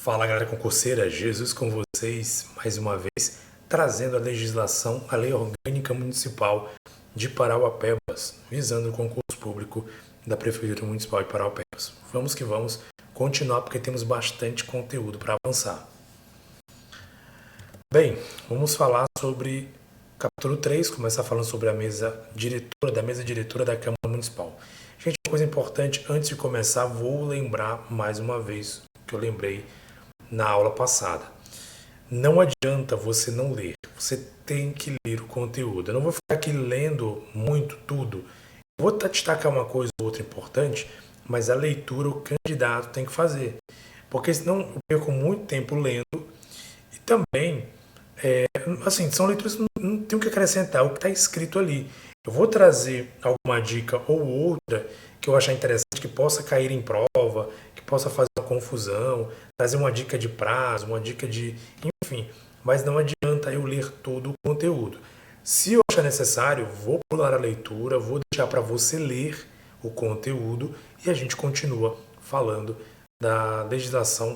Fala galera concurseira, Jesus com vocês mais uma vez, trazendo a legislação, a Lei Orgânica Municipal de Parauapebas, visando o concurso público da Prefeitura Municipal de Parauapebas. Vamos que vamos continuar porque temos bastante conteúdo para avançar. Bem, vamos falar sobre capítulo 3, começar falando sobre a mesa diretora da Câmara Municipal. Gente, uma coisa importante, antes de começar, vou lembrar mais uma vez o que eu lembrei na aula passada. Não adianta você não ler, você tem que ler o conteúdo. Eu não vou ficar aqui lendo muito tudo. Eu vou destacar uma coisa ou outra importante, mas a leitura o candidato tem que fazer. Porque senão eu perco muito tempo lendo e também, são leituras que não tem o que acrescentar, o que está escrito ali. Eu vou trazer alguma dica ou outra que eu achar interessante, que possa cair em prova, que possa fazer uma confusão, trazer uma dica de prazo, uma dica de... enfim, mas não adianta eu ler todo o conteúdo. Se eu achar necessário, vou pular a leitura, vou deixar para você ler o conteúdo e a gente continua falando da legislação,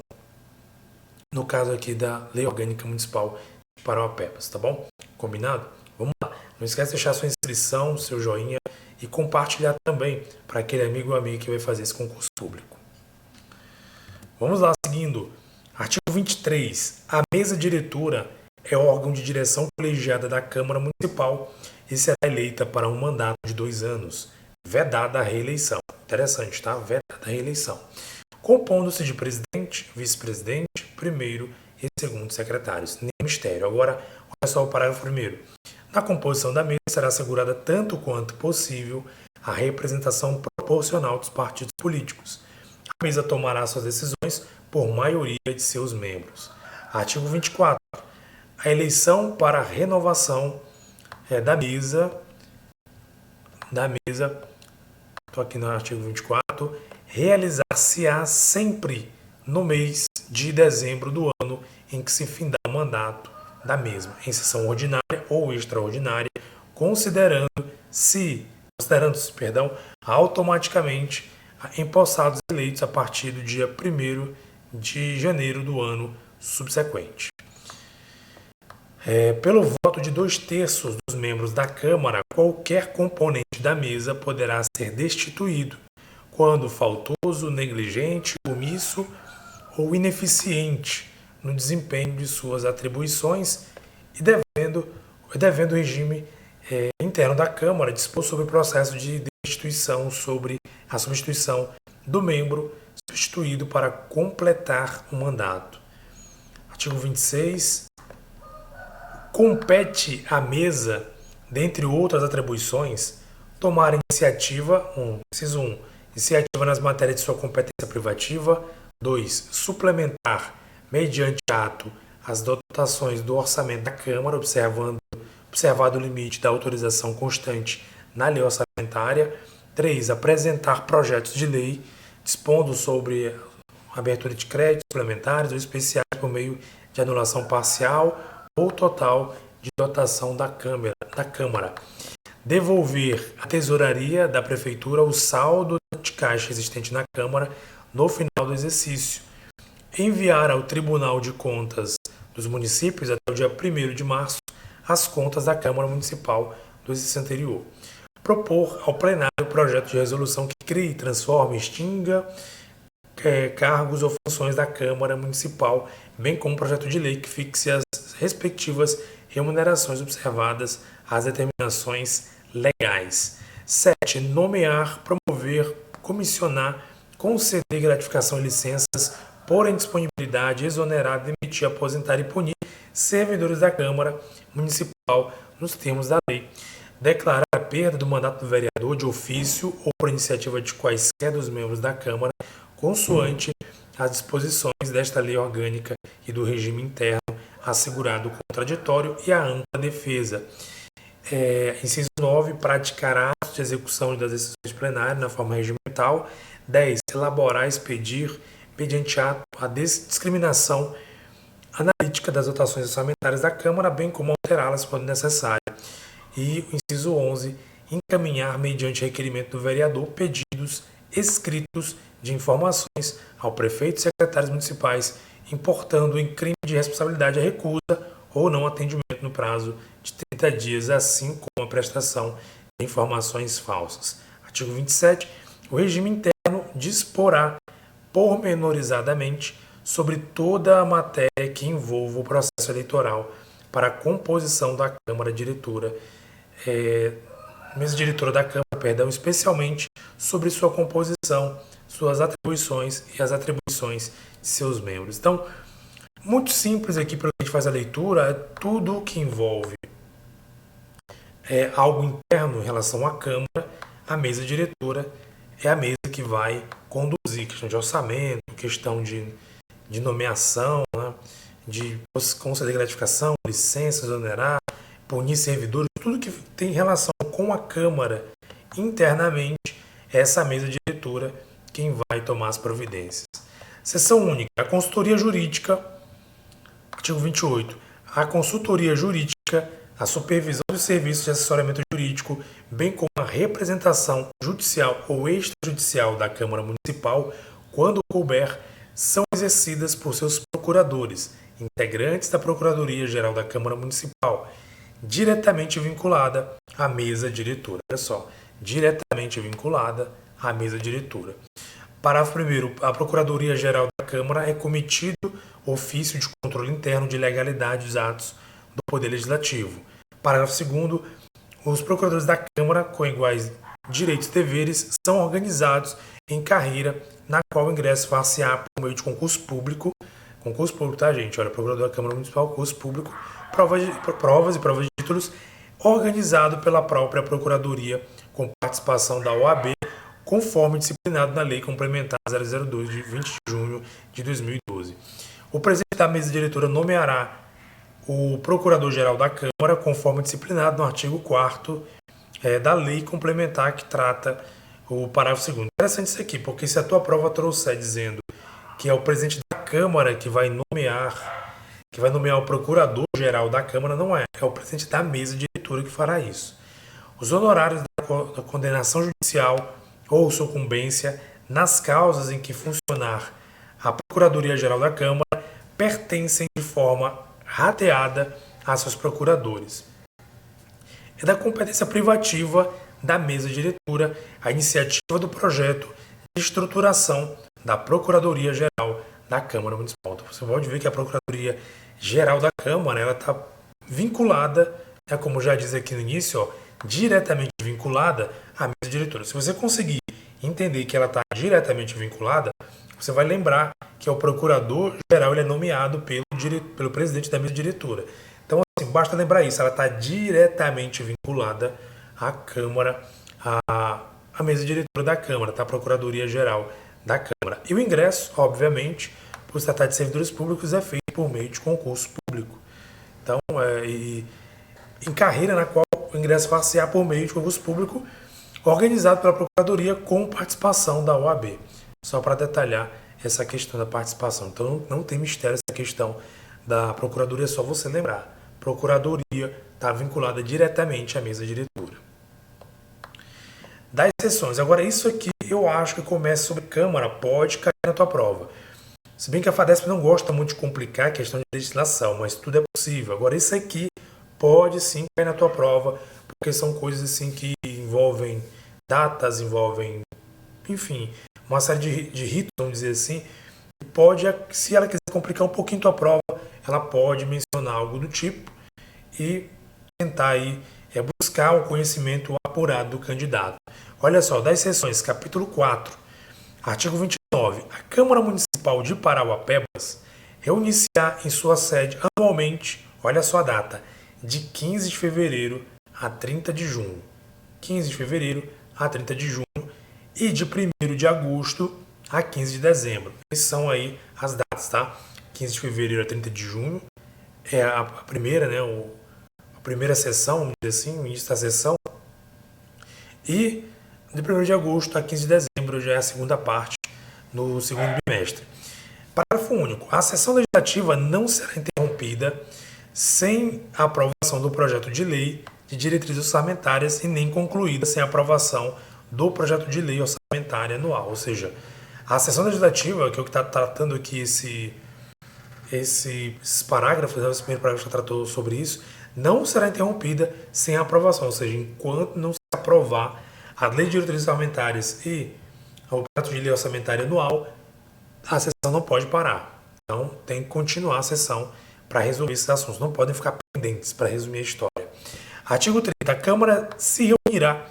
no caso aqui da Lei Orgânica Municipal de Parauapebas, tá bom? Combinado? Vamos lá. Não esquece de deixar sua inscrição, seu joinha e compartilhar também para aquele amigo ou amiga que vai fazer esse concurso público. Vamos lá, seguindo. Artigo 23. A mesa diretora é órgão de direção colegiada da Câmara Municipal e será eleita para um mandato de 2 anos, vedada a reeleição. Interessante, tá? Vedada a reeleição. Compondo-se de presidente, vice-presidente, primeiro e segundo secretários. Nem mistério. Agora, olha só o parágrafo primeiro. Na composição da mesa será assegurada tanto quanto possível a representação proporcional dos partidos políticos. A mesa tomará suas decisões por maioria de seus membros. Artigo 24. A eleição para a renovação da mesa, estou aqui no artigo 24, realizar-se-á sempre no mês de dezembro do ano em que se findar o mandato da mesma, em sessão ordinária ou extraordinária, considerando-se, automaticamente empossados eleitos a partir do dia 1º de janeiro do ano subsequente. Pelo voto de 2/3 dos membros da Câmara, qualquer componente da mesa poderá ser destituído quando faltoso, negligente, omisso ou ineficiente no desempenho de suas atribuições e devendo o regime interno da Câmara dispor sobre o processo de destituição, sobre a substituição do membro substituído para completar o mandato. Artigo 26. Compete à mesa, dentre outras atribuições, tomar iniciativa, inciso 1, iniciativa nas matérias de sua competência privativa, 2, suplementar, mediante ato, as dotações do orçamento da Câmara, observado o limite da autorização constante na lei orçamentária, 3, apresentar projetos de lei, dispondo sobre abertura de créditos suplementares ou especiais por meio de anulação parcial ou total de dotação da Câmara. Devolver à tesouraria da Prefeitura o saldo de caixa existente na Câmara no final do exercício. Enviar ao Tribunal de Contas dos Municípios até o dia 1º de março as contas da Câmara Municipal do exercício anterior. Propor ao plenário o projeto de resolução que crie, transforme, extinga cargos ou funções da Câmara Municipal, bem como um projeto de lei que fixe as respectivas remunerações observadas as determinações legais. 7. Nomear, promover, comissionar, conceder gratificação e licenças, pôr em disponibilidade, exonerar, demitir, aposentar e punir servidores da Câmara Municipal nos termos da lei. Declarar a perda do mandato do vereador de ofício ou por iniciativa de quaisquer dos membros da Câmara, consoante as disposições desta lei orgânica e do regime interno, assegurado o contraditório e a ampla defesa. Inciso 9. Praticar atos de execução das decisões plenárias na forma regimental. 10. Elaborar, expedir, mediante ato, a discriminação analítica das dotações orçamentárias da Câmara, bem como alterá-las quando necessário. E o inciso 11. Encaminhar, mediante requerimento do vereador, pedidos escritos de informações ao prefeito e secretários municipais importando em crime de responsabilidade a recusa ou não atendimento no prazo de 30 dias, assim como a prestação de informações falsas. Artigo 27. O regime interno disporá pormenorizadamente sobre toda a matéria que envolva o processo eleitoral para a composição da Câmara Diretora, mesa diretora da Câmara, perdão, especialmente sobre sua composição, suas atribuições e as atribuições de seus membros. Então, muito simples aqui para a gente fazer a leitura, é tudo que envolve algo interno em relação à Câmara, a mesa diretora é a mesa que vai conduzir questão de orçamento, questão de nomeação, né, de conceder gratificação, licenças, exonerar, punir servidores, tudo que tem relação com a Câmara internamente, é essa mesa diretora quem vai tomar as providências. Seção única, a consultoria jurídica, artigo 28. A consultoria jurídica, a supervisão dos serviços de assessoramento jurídico, bem como a representação judicial ou extrajudicial da Câmara Municipal, quando couber, são exercidas por seus procuradores, integrantes da Procuradoria-Geral da Câmara Municipal, diretamente vinculada à mesa diretora. Olha só, diretamente vinculada à mesa diretora. Parágrafo 1º. A Procuradoria-Geral da Câmara é cometido ofício de controle interno de legalidade dos atos do Poder Legislativo. Parágrafo 2º. Os procuradores da Câmara, com iguais direitos e deveres, são organizados em carreira, na qual o ingresso far-se-á por meio de concurso público, tá, gente? Olha, procurador da Câmara Municipal, concurso público, provas e provas de títulos, organizado pela própria Procuradoria, com participação da OAB, conforme disciplinado na Lei Complementar 002, de 20 de junho de 2012. O presidente da mesa diretora nomeará o Procurador-Geral da Câmara, conforme disciplinado no artigo 4º da Lei Complementar que trata o parágrafo 2º. Interessante isso aqui, porque se a tua prova trouxer dizendo que é o presidente da Câmara que vai nomear o Procurador-Geral da Câmara, não é. É o presidente da mesa diretora que fará isso. Os honorários da condenação judicial ou sucumbência nas causas em que funcionar a Procuradoria-Geral da Câmara pertencem de forma rateada a seus procuradores. É da competência privativa da mesa diretora a iniciativa do projeto de estruturação da Procuradoria-Geral da Câmara Municipal. Então, você pode ver que a Procuradoria-Geral da Câmara ela está vinculada, como já diz aqui no início, diretamente vinculada à mesa diretora. Se você conseguir entender que ela está diretamente vinculada, você vai lembrar que o procurador-geral ele é nomeado pelo presidente da mesa diretora. Então, assim, basta lembrar isso, ela está diretamente vinculada à Câmara, à mesa diretora da Câmara, tá? A Procuradoria-Geral da Câmara. E o ingresso, obviamente, por se tratar de servidores públicos, é feito por meio de concurso público. Então, em carreira na qual o ingresso far-se-á por meio de concurso público, organizado pela Procuradoria com participação da OAB. Só para detalhar essa questão da participação. Então, não tem mistério essa questão da Procuradoria, é só você lembrar. Procuradoria está vinculada diretamente à mesa diretora. Das sessões. Agora, isso aqui eu acho que começa sobre Câmara, pode cair na tua prova. Se bem que a FADESP não gosta muito de complicar a questão de legislação, mas tudo é possível. Agora, isso aqui pode sim cair na tua prova, porque são coisas assim que envolvem datas, envolvem, enfim, uma série de ritos, vamos dizer assim. Pode, se ela quiser complicar um pouquinho a tua prova, ela pode mencionar algo do tipo e tentar aí buscar o conhecimento apurado do candidato. Olha só, das sessões, capítulo 4, artigo 29. A Câmara Municipal de Parauapebas reunir-se-á em sua sede anualmente, olha só a data, de 15 de fevereiro a 30 de junho. 15 de fevereiro a 30 de junho e de 1º de agosto a 15 de dezembro. Essas são aí as datas, tá? 15 de fevereiro a 30 de junho é a primeira, né? A primeira sessão, vamos dizer assim, o início da sessão. E de 1º de agosto a 15 de dezembro já é a segunda parte, no segundo bimestre. Parágrafo único. A sessão legislativa não será interrompida sem a aprovação do projeto de lei de diretrizes orçamentárias e nem concluída sem a aprovação do projeto de lei orçamentária anual. Ou seja, a sessão legislativa, que é o que está tratando aqui esses parágrafos, esse primeiro parágrafo já tratou sobre isso, não será interrompida sem a aprovação, ou seja, enquanto não se aprovar a Lei de Diretrizes Orçamentárias e o Projeto de Lei Orçamentária Anual, a sessão não pode parar. Então, tem que continuar a sessão para resolver esses assuntos. Não podem ficar pendentes, para resumir a história. Artigo 30. A Câmara se reunirá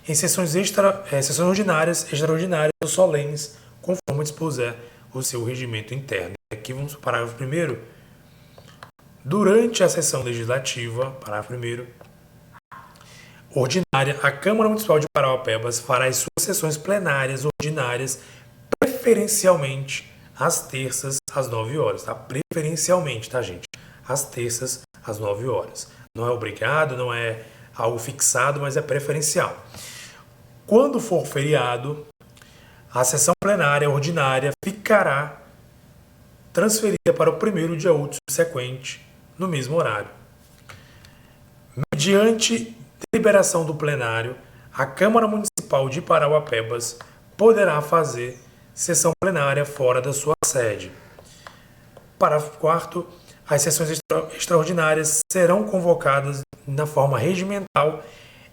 em sessões ordinárias, extraordinárias ou solenes, conforme dispuser o seu regimento interno. Aqui vamos para o parágrafo 1º. Durante a sessão legislativa, parágrafo 1º, ordinária, a Câmara Municipal de Parauapebas fará as suas sessões plenárias ordinárias preferencialmente às terças às 9 horas, tá? Preferencialmente, tá, gente? Às terças às 9 horas. Não é obrigado, não é algo fixado, mas é preferencial. Quando for feriado, a sessão plenária ordinária ficará transferida para o primeiro dia útil subsequente, no mesmo horário. Mediante deliberação do plenário, a Câmara Municipal de Parauapebas poderá fazer sessão plenária fora da sua sede. Parágrafo 4º. As sessões extraordinárias serão convocadas na forma regimental,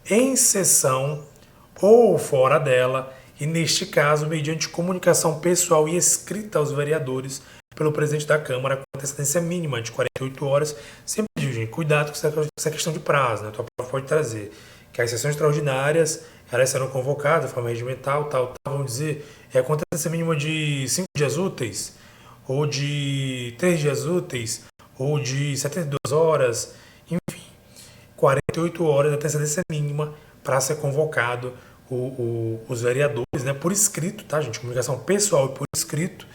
em sessão ou fora dela, e neste caso, mediante comunicação pessoal e escrita aos vereadores pelo presidente da Câmara, com antecedência mínima de 48 horas. Sempre digo, gente, cuidado com essa questão de prazo, né? A tua prova pode trazer que as sessões extraordinárias, elas serão convocadas de forma regimental, vamos dizer, com antecedência mínima de 5 dias úteis, ou de 3 dias úteis, ou de 72 horas, enfim, 48 horas de antecedência mínima para ser convocado os vereadores, né, por escrito, tá, gente? Comunicação pessoal e por escrito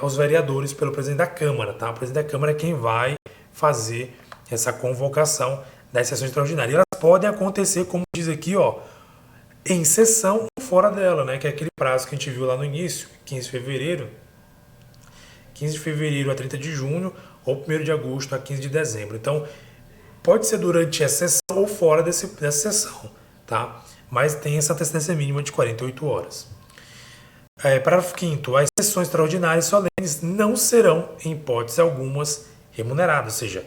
aos vereadores pelo presidente da Câmara, tá? O presidente da Câmara é quem vai fazer essa convocação das sessões extraordinárias. E elas podem acontecer, como diz aqui, ó, em sessão ou fora dela, né? Que é aquele prazo que a gente viu lá no início, 15 de fevereiro a 30 de junho, ou 1º de agosto a 15 de dezembro. Então, pode ser durante a sessão ou fora dessa sessão, tá? Mas tem essa antecedência mínima de 48 horas. Parágrafo 5º. As sessões extraordinárias solenes não serão, em hipótese algumas, remuneradas. Ou seja,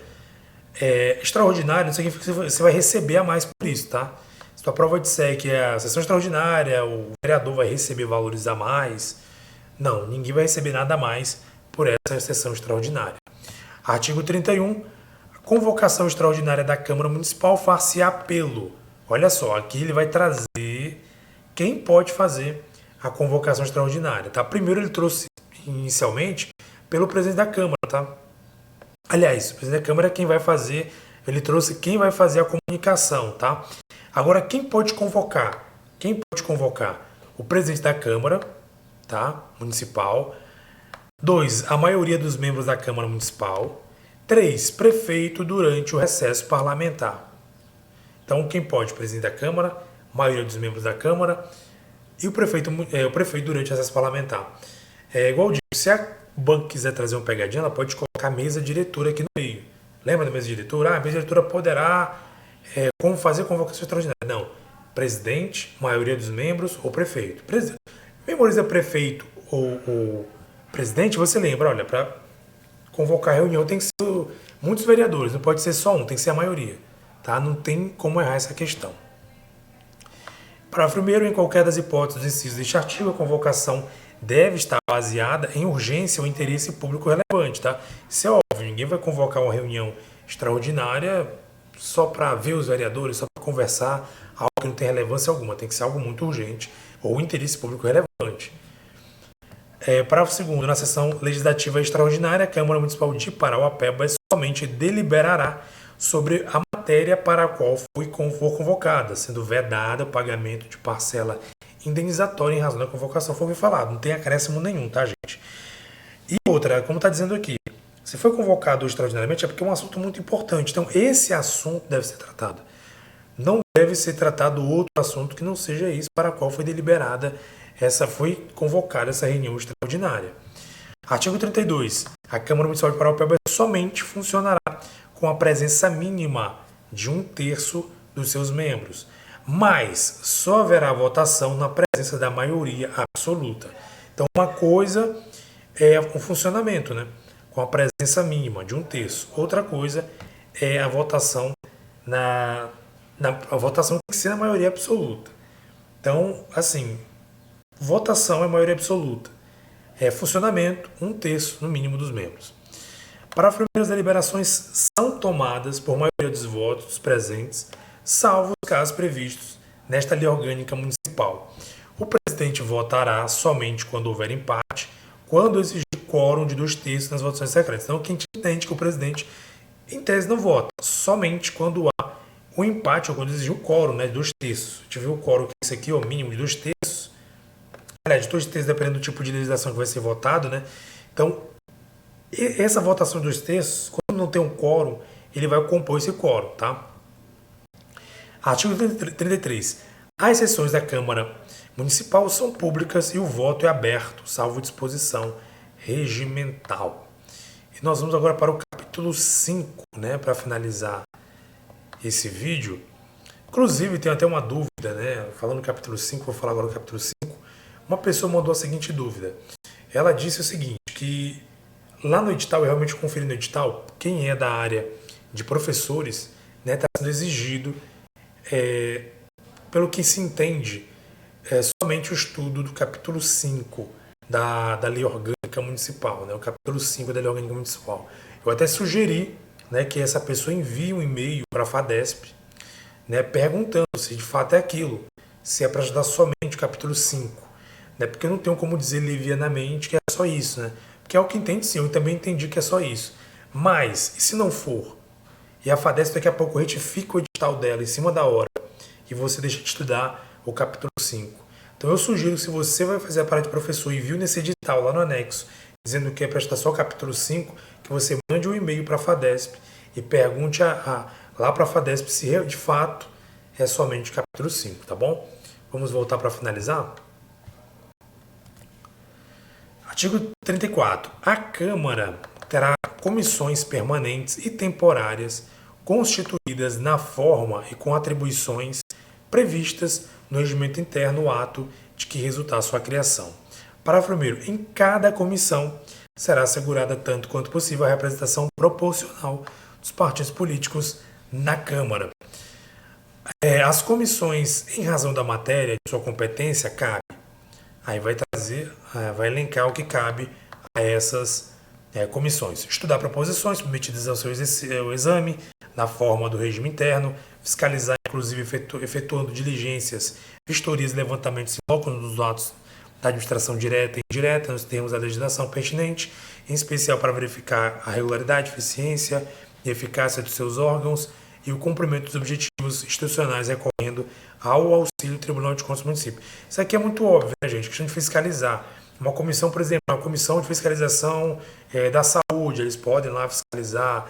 extraordinário não significa que você vai receber a mais por isso, tá? Se a prova disser que a sessão extraordinária, o vereador vai receber valores a mais, não, ninguém vai receber nada a mais por essa sessão extraordinária. Artigo 31. A convocação extraordinária da Câmara Municipal far-se-á pelo. Olha só, aqui ele vai trazer quem pode fazer a convocação extraordinária, tá? Primeiro ele trouxe inicialmente pelo presidente da Câmara, tá? Aliás, o presidente da Câmara é quem vai fazer, ele trouxe quem vai fazer a comunicação, tá? Agora, quem pode convocar? Quem pode convocar? O presidente da Câmara, tá? Municipal. 2. A maioria dos membros da Câmara Municipal. 3. Prefeito durante o recesso parlamentar. Então, quem pode? O presidente da Câmara, a maioria dos membros da Câmara e o prefeito durante o recesso parlamentar. Igual eu digo, se a banca quiser trazer uma pegadinha, ela pode colocar a mesa diretora aqui no meio. Lembra da mesa diretora? A mesa diretora poderá como fazer convocação extraordinária. Não. Presidente, maioria dos membros ou prefeito. Memoriza prefeito ou presidente, você lembra, olha, para convocar a reunião tem que ser muitos vereadores, não pode ser só um, tem que ser a maioria. Tá? Não tem como errar essa questão. Parágrafo 1º. Em qualquer das hipóteses dos incisos deste artigo, a convocação deve estar baseada em urgência ou interesse público relevante. Tá? Isso é óbvio, ninguém vai convocar uma reunião extraordinária só para ver os vereadores, só para conversar, algo que não tem relevância alguma, tem que ser algo muito urgente ou interesse público relevante. Parágrafo 2º. Na sessão legislativa extraordinária, a Câmara Municipal de Parauapebas somente deliberará sobre a matéria para a qual for convocada, sendo vedada o pagamento de parcela indenizatória em razão da convocação. Foi o que falado, não tem acréscimo nenhum, tá, gente? E outra, como está dizendo aqui, se foi convocado extraordinariamente é porque é um assunto muito importante. Então, esse assunto deve ser tratado. Não deve ser tratado outro assunto que não seja isso para a qual foi deliberada, foi convocada essa reunião extraordinária. Artigo 32. A Câmara Municipal de Parauapebas somente funcionará com a presença mínima de 1/3 dos seus membros, mas só haverá votação na presença da maioria absoluta. Então, uma coisa é o funcionamento, né? com a presença mínima de 1/3. Outra coisa é a votação a votação tem que ser na maioria absoluta. Então, assim, votação é maioria absoluta. Funcionamento, 1/3 no mínimo dos membros. Parágrafo 1. As deliberações são tomadas por maioria dos votos dos presentes, salvo os casos previstos nesta lei orgânica municipal. O presidente votará somente quando houver empate, quando exigir quórum de 2/3 nas votações secretas. Então, quem entende que o presidente, em tese, não vota, somente quando há o empate ou quando exigir o quórum, né, de 2/3. A gente viu o quórum, que é esse aqui, o mínimo de 2/3. Aliás, de 2/3 dependendo do tipo de legislação que vai ser votado, né? Então, essa votação de 2/3, quando não tem um quórum, ele vai compor esse quórum, tá? Artigo 33. As sessões da Câmara Municipal são públicas e o voto é aberto, salvo disposição regimental. E nós vamos agora para o capítulo 5, né, para finalizar esse vídeo. Inclusive, tem até uma dúvida, né? Falando do capítulo 5, vou falar agora do capítulo 5. Uma pessoa mandou a seguinte dúvida. Ela disse o seguinte, que lá no edital, eu realmente conferi no edital, quem é da área de professores, né, está sendo exigido, pelo que se entende, somente o estudo do capítulo 5 da Lei Orgânica Municipal, né, o capítulo 5 da Lei Orgânica Municipal. Eu até sugeri, né, que essa pessoa envie um e-mail para a FADESP, né, perguntando se de fato é aquilo, se é para estudar somente o capítulo 5, né, porque eu não tenho como dizer levianamente que é só isso, né, porque é o que entende sim, eu também entendi que é só isso. Mas, e se não for? E a FADESP daqui a pouco retifica o edital dela em cima da hora e você deixa de estudar o capítulo 5. Então eu sugiro que se você vai fazer a parada de professor e viu nesse edital lá no anexo, dizendo que é para estudar só o capítulo 5, que você mande um e-mail para a FADESP e pergunte lá para a FADESP se de fato é somente o capítulo 5, tá bom? Vamos voltar para finalizar? Artigo 34. A Câmara terá comissões permanentes e temporárias constituídas na forma e com atribuições previstas no regimento interno o ato de que resultar sua criação. Parágrafo 1º. Em cada comissão será assegurada tanto quanto possível a representação proporcional dos partidos políticos na Câmara. As comissões, em razão da matéria de sua competência, cabe. Aí vai elencar o que cabe a essas comissões. Estudar proposições submetidas ao seu exame, na forma do regime interno, fiscalizar, inclusive efetuando diligências, vistorias e levantamentos dos atos da administração direta e indireta, nos termos da legislação pertinente, em especial para verificar a regularidade, eficiência e eficácia dos seus órgãos e o cumprimento dos objetivos institucionais recorrendo ao auxílio do Tribunal de Contas do município. Isso aqui é muito óbvio, né, gente? Questão de fiscalizar. Uma comissão, por exemplo, uma comissão de fiscalização da saúde, eles podem lá fiscalizar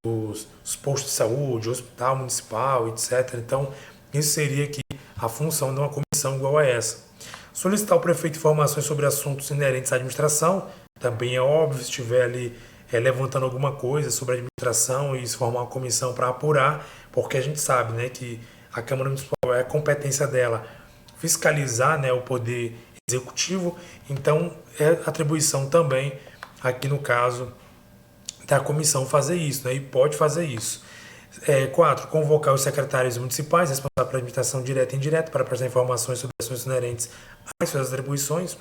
os postos de saúde, o hospital municipal, etc. Então, isso seria aqui a função de uma comissão igual a essa. Solicitar ao prefeito informações sobre assuntos inerentes à administração, também é óbvio, se estiver ali levantando alguma coisa sobre a administração e se formar uma comissão para apurar, porque a gente sabe, né, que a Câmara Municipal é a competência dela fiscalizar, né, o poder executivo, então é atribuição também, aqui no caso, da comissão fazer isso, né, e pode fazer isso. 4. Convocar os secretários municipais responsáveis pela administração direta e indireta para prestar informações sobre assuntos inerentes às suas atribuições,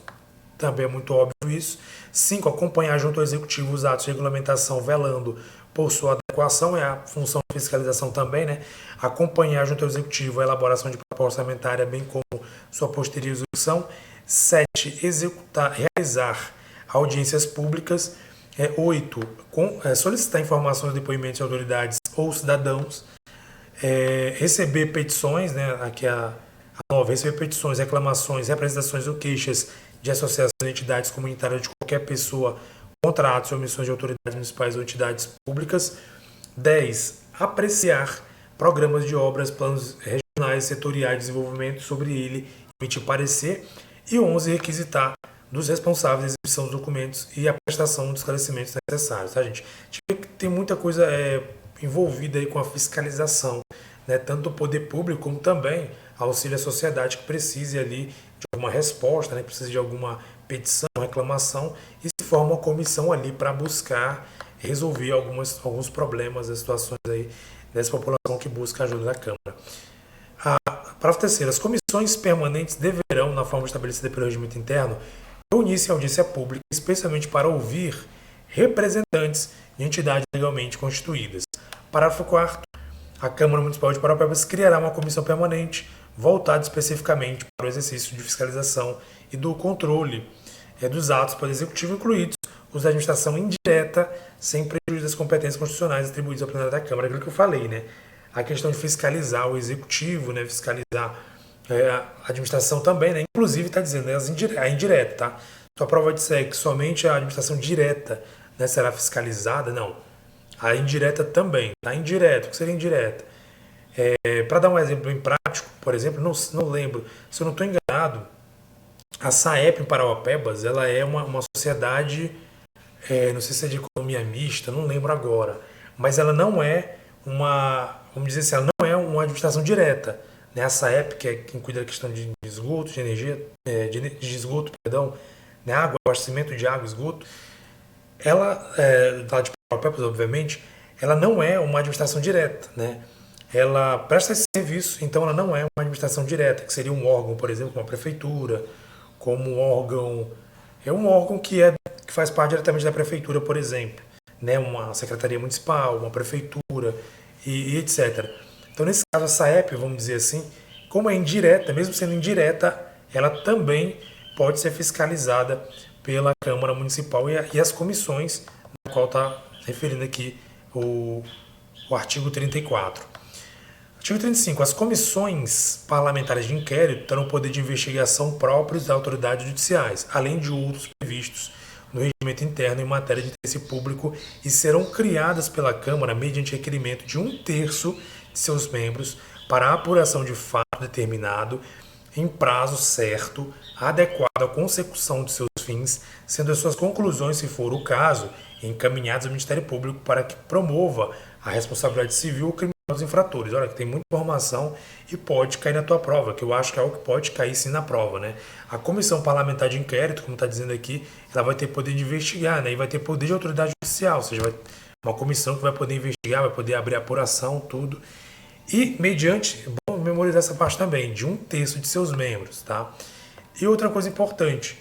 também é muito óbvio isso. 5. Acompanhar junto ao Executivo os atos de regulamentação, velando por sua adequação, é a função de fiscalização também, né? Acompanhar junto ao Executivo a elaboração de proposta orçamentária, bem como sua posterior execução. 7. Realizar audiências públicas. 8. Solicitar informações, depoimentos de autoridades ou cidadãos. Receber petições, né? Aqui a 9. Receber petições, reclamações, representações ou queixas de associações e entidades comunitárias de qualquer pessoa contra atos ou omissões de autoridades municipais ou entidades públicas. 10. Apreciar programas de obras, planos regionais, setoriais de desenvolvimento sobre ele, emitir parecer. E 11. Requisitar dos responsáveis a exibição dos documentos e a prestação dos esclarecimentos necessários, tá, gente? Tem muita coisa envolvida aí com a fiscalização, né? Tanto do poder público como também auxílio à sociedade que precise ali de alguma resposta, né? Precisa de alguma petição, reclamação, e se forma uma comissão ali para buscar resolver alguns problemas, as situações aí dessa população que busca a ajuda da Câmara. Parágrafo terceiro. As comissões permanentes deverão, na forma estabelecida pelo regimento interno, reunir-se em audiência pública, especialmente para ouvir representantes de entidades legalmente constituídas. Parágrafo quarto. A Câmara Municipal de Parauapebas criará uma comissão permanente voltada especificamente para o exercício de fiscalização e do controle dos atos do Poder Executivo, incluídos os da administração indireta, sem prejuízo das competências constitucionais atribuídas ao plenário da Câmara. Aquilo que eu falei, né? A questão de fiscalizar o Executivo, né? Fiscalizar a administração também, né? Inclusive está dizendo, né? A indireta, tá? Sua prova disser que somente a administração direta, né, será fiscalizada, não. A indireta também, tá? Indireta, o que seria indireta? Para dar um exemplo bem prático, por exemplo, não lembro, se eu não estou enganado, a SAEP em Parauapebas, ela é uma sociedade, não sei se é de economia mista, não lembro agora, mas ela não é vamos dizer assim, ela não é uma administração direta, né? A SAEP, que é quem cuida da questão de esgoto, de energia, de esgoto, perdão, né? Água, abastecimento de água, esgoto, ela, lá de Parauapebas, obviamente, ela não é uma administração direta, né? Ela presta esse serviço, então ela não é uma administração direta, que seria um órgão, por exemplo, como a prefeitura, como um órgão que faz parte diretamente da prefeitura, por exemplo, né? Uma secretaria municipal, uma prefeitura e etc. Então, nesse caso, a SAEP, vamos dizer assim, como é indireta, mesmo sendo indireta, ela também pode ser fiscalizada pela Câmara Municipal e as comissões, na qual está referindo aqui o artigo 34. Artigo 35. As comissões parlamentares de inquérito terão poder de investigação próprios das autoridades judiciais, além de outros previstos no regimento interno em matéria de interesse público e serão criadas pela Câmara mediante requerimento de 1/3 de seus membros para a apuração de fato determinado em prazo certo, adequado à consecução de seus fins, sendo as suas conclusões, se for o caso, encaminhadas ao Ministério Público para que promova a responsabilidade civil ou criminal dos infratores. Olha, que tem muita informação e pode cair na tua prova, que eu acho que é algo que pode cair sim na prova, né? A Comissão Parlamentar de Inquérito, como está dizendo aqui, ela vai ter poder de investigar, né? E vai ter poder de autoridade judicial, ou seja, uma comissão que vai poder investigar, vai poder abrir apuração, tudo. E mediante, bom memorizar essa parte também, de 1/3 de seus membros, tá? E outra coisa importante,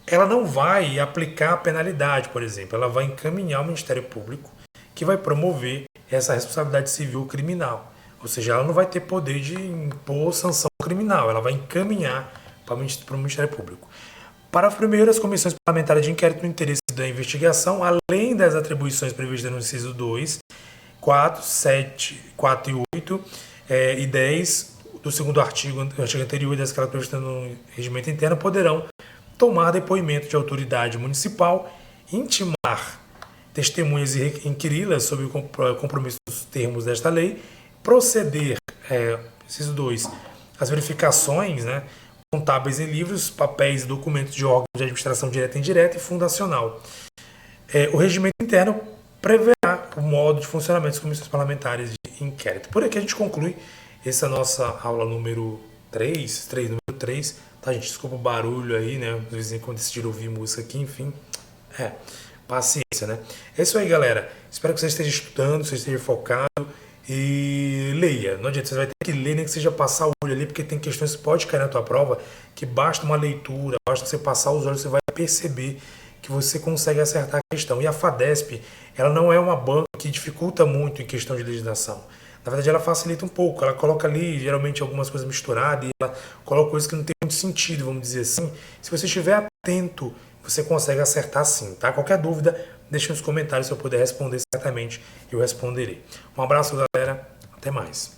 ela não vai aplicar a penalidade, por exemplo, ela vai encaminhar ao Ministério Público, que vai promover essa responsabilidade civil criminal. Ou seja, ela não vai ter poder de impor sanção criminal, ela vai encaminhar para o Ministério Público. Parágrafo primeiro, as comissões parlamentares de inquérito no interesse da investigação, além das atribuições previstas no inciso 2, 4, 7, 4 e 8 e 10 do segundo artigo anterior e das que previstas no regimento interno, poderão tomar depoimento de autoridade municipal, intimar testemunhas e inquiri-las sobre o compromisso dos termos desta lei, proceder, inciso 2, as verificações, né, contábeis em livros, papéis e documentos de órgãos de administração direta e indireta e fundacional. O regimento interno preverá o modo de funcionamento das comissões parlamentares de inquérito. Por aqui a gente conclui essa nossa aula número 3, número 3, tá, gente? Desculpa o barulho aí, né? De vez em quando decidiram ouvir música aqui, enfim. Paciência, né? É isso aí, galera. Espero que você esteja estudando, você esteja focado e leia. Não adianta, você vai ter que ler, nem que seja passar o olho ali, porque tem questões que pode cair na tua prova, que basta uma leitura, basta você passar os olhos, você vai perceber que você consegue acertar a questão. E a FADESP, ela não é uma banca que dificulta muito em questão de legislação. Na verdade, ela facilita um pouco. Ela coloca ali, geralmente, algumas coisas misturadas e ela coloca coisas que não tem muito sentido, vamos dizer assim. Se você estiver atento, você consegue acertar sim, tá? Qualquer dúvida, deixe nos comentários, se eu puder responder certamente, eu responderei. Um abraço, galera. Até mais.